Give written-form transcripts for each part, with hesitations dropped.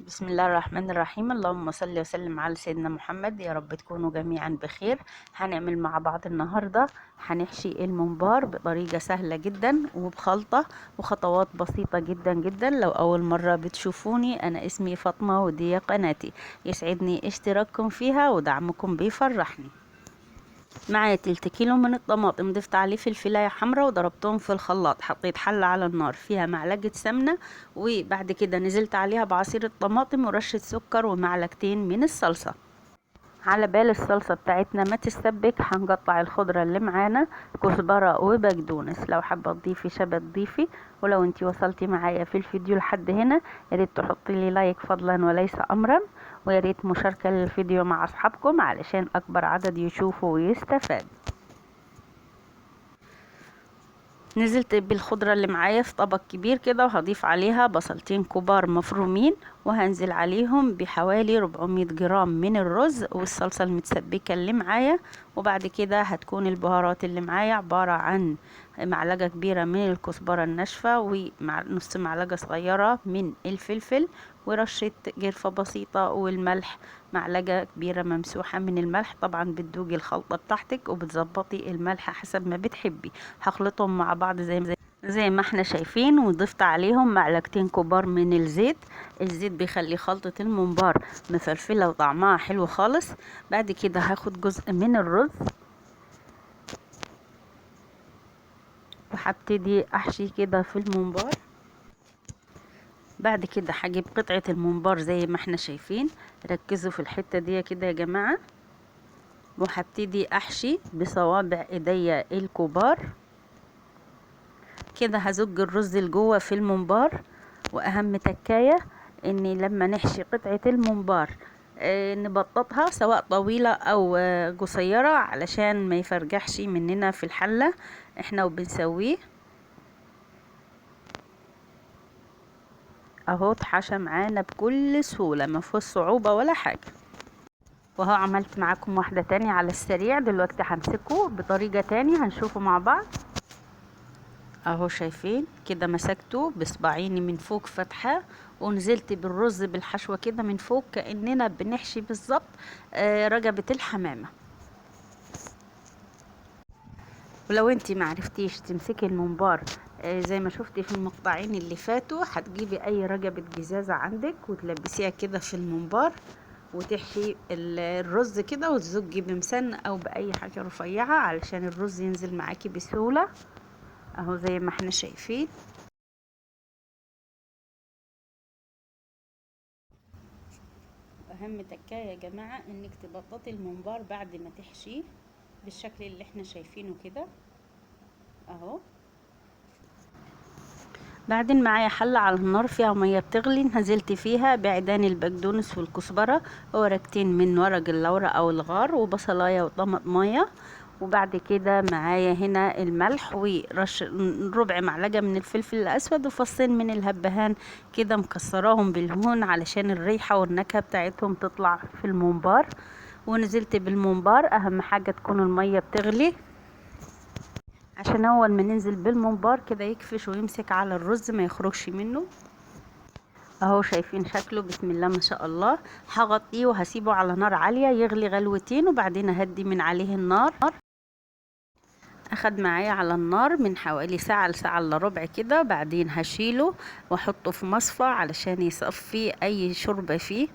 بسم الله الرحمن الرحيم. اللهم صل وسلم على سيدنا محمد. يا رب تكونوا جميعا بخير. هنعمل مع بعض النهاردة هنحشي الممبار بطريقة سهلة جدا وبخلطة وخطوات بسيطة جدا جدا. لو أول مرة بتشوفوني، أنا اسمي فاطمة ودي قناتي. يسعدني اشتراككم فيها ودعمكم بيفرحني. معايا تلت كيلو من الطماطم، ضفت عليه فلفلاية حمراء وضربتهم في الخلاط. حطيت حلة على النار فيها معلقة سمنة، وبعد كده نزلت عليها بعصير الطماطم ورشة سكر ومعلقتين من الصلصة. على بال الصلصة بتاعتنا ما تسبك، هنقطع الخضرة اللي معانا، كزبرة وبقدونس. لو حابة تضيفي شبت ضيفي. ولو انتي وصلتي معايا في الفيديو لحد هنا، ياريت تحطي لي لايك فضلا وليس امرا، وياريت مشاركة للفيديو مع اصحابكم علشان اكبر عدد يشوفه ويستفاد. نزلت بالخضرة اللي معايا في طبق كبير كده، وهضيف عليها بصلتين كبار مفرومين، وهنزل عليهم بحوالي 400 جرام من الرز والصلصة المتسبكة اللي معايا. وبعد كده هتكون البهارات اللي معايا عبارة عن معلقة كبيرة من الكزبرة الناشفة، ونص معلقة صغيرة من الفلفل، ورشة قرفة بسيطة، والملح معلقة كبيرة ممسوحة من الملح. طبعا بتدوقي الخلطة بتاعتك وبتظبطي الملح حسب ما بتحبي. هخلطهم مع بعض زي ما احنا شايفين، وضفت عليهم معلقتين كبار من الزيت. الزيت بيخلي خلطة الممبار مفلفلة وطعمها حلو خالص. بعد كده هاخد جزء من الرز وهبتدي احشي كده في الممبار. بعد كده هجيب قطعة الممبار زي ما احنا شايفين، ركزوا في الحتة دي كده يا جماعة، وهبتدي احشي بصوابع ايديا الكبار كده. هزج الرز لجوه في الممبار. واهم تكاية اني لما نحشي قطعة الممبار نبططها، سواء طويلة او قصيرة، علشان ما يفرجحش مننا في الحلة احنا وبنسويه. اهو اتحشى معانا بكل سهولة، ما فيهوش صعوبة ولا حاجة. وهو عملت معاكم واحدة تانية على السريع دلوقتي، همسكه بطريقة تانية هنشوفه مع بعض. اهو شايفين كده، مسكته بصباعيني من فوق فتحة، ونزلت بالرز بالحشوة كده من فوق، كأننا بنحشي بالظبط رقبة الحمامة. ولو انتي معرفتيش تمسكي الممبار زي ما شفتي في المقطعين اللي فاتوا، هتجيبي اي رقبة جزازة عندك وتلبسيها كده في الممبار، وتحشي الرز كده، وتزجي بمسن او باي حاجة رفيعة علشان الرز ينزل معاكي بسهولة. اهو زي ما احنا شايفين. اهم تكايه يا جماعه انك تبططي الممبار بعد ما تحشيه بالشكل اللي احنا شايفينه كده اهو. بعدين معايا حله على النار فيها ميه بتغلي، نزلت فيها بعيدان البقدونس والكزبره، وورقتين من ورق اللورة او الغار، وبصلايه وطماطمايه. وبعد كده معايا هنا الملح ورش ربع معلقه من الفلفل الاسود وفصين من الهبهان كده، مكسراهم بالهون علشان الريحه والنكهه بتاعتهم تطلع في الممبار. ونزلت بالممبار، اهم حاجه تكون الميه بتغلي عشان اول ما ننزل بالممبار كده يكفش ويمسك على الرز ما يخرجش منه. اهو شايفين شكله، بسم الله ما شاء الله. هغطيه وهسيبه على نار عالية يغلي غلوتين، وبعدين اهدي من عليه النار. اخد معايا على النار من حوالي ساعة لساعة الا ربع كده. بعدين هشيله واحطه في مصفى علشان يصفي اي شوربة فيه،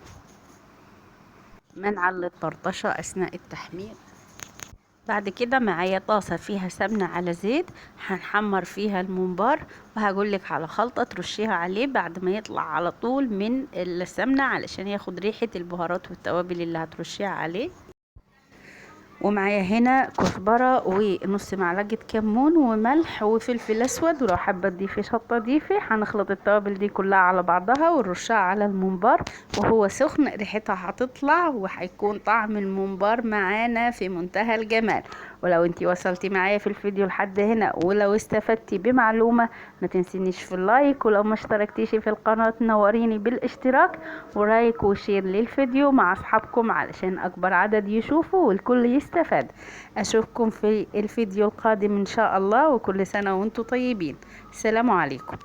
منعا للطرطشة اثناء التحمير. بعد كده معايا طاسة فيها سمنة على زيت، هنحمر فيها الممبار، وهقولك على خلطة ترشيها عليه بعد ما يطلع على طول من السمنة علشان ياخد ريحة البهارات والتوابل اللي هترشيها عليه. ومعايا هنا كزبرة ونص معلقة كمون وملح وفلفل اسود، ولو حابة تضيفي شطة ضيفي. هنخلط التوابل دي كلها على بعضها ونرشها على الممبار وهو سخن، ريحتها هتطلع وهيكون طعم الممبار معانا في منتهى الجمال. ولو انتي وصلتي معايا في الفيديو لحد هنا ولو استفدتي بمعلومة، ما تنسينيش في اللايك، ولو ما اشتركتيش في القناة نوريني بالاشتراك ولايك وشير للفيديو مع اصحابكم علشان اكبر عدد يشوفوا والكل يستفاد. اشوفكم في الفيديو القادم ان شاء الله، وكل سنة وانتم طيبين. السلام عليكم.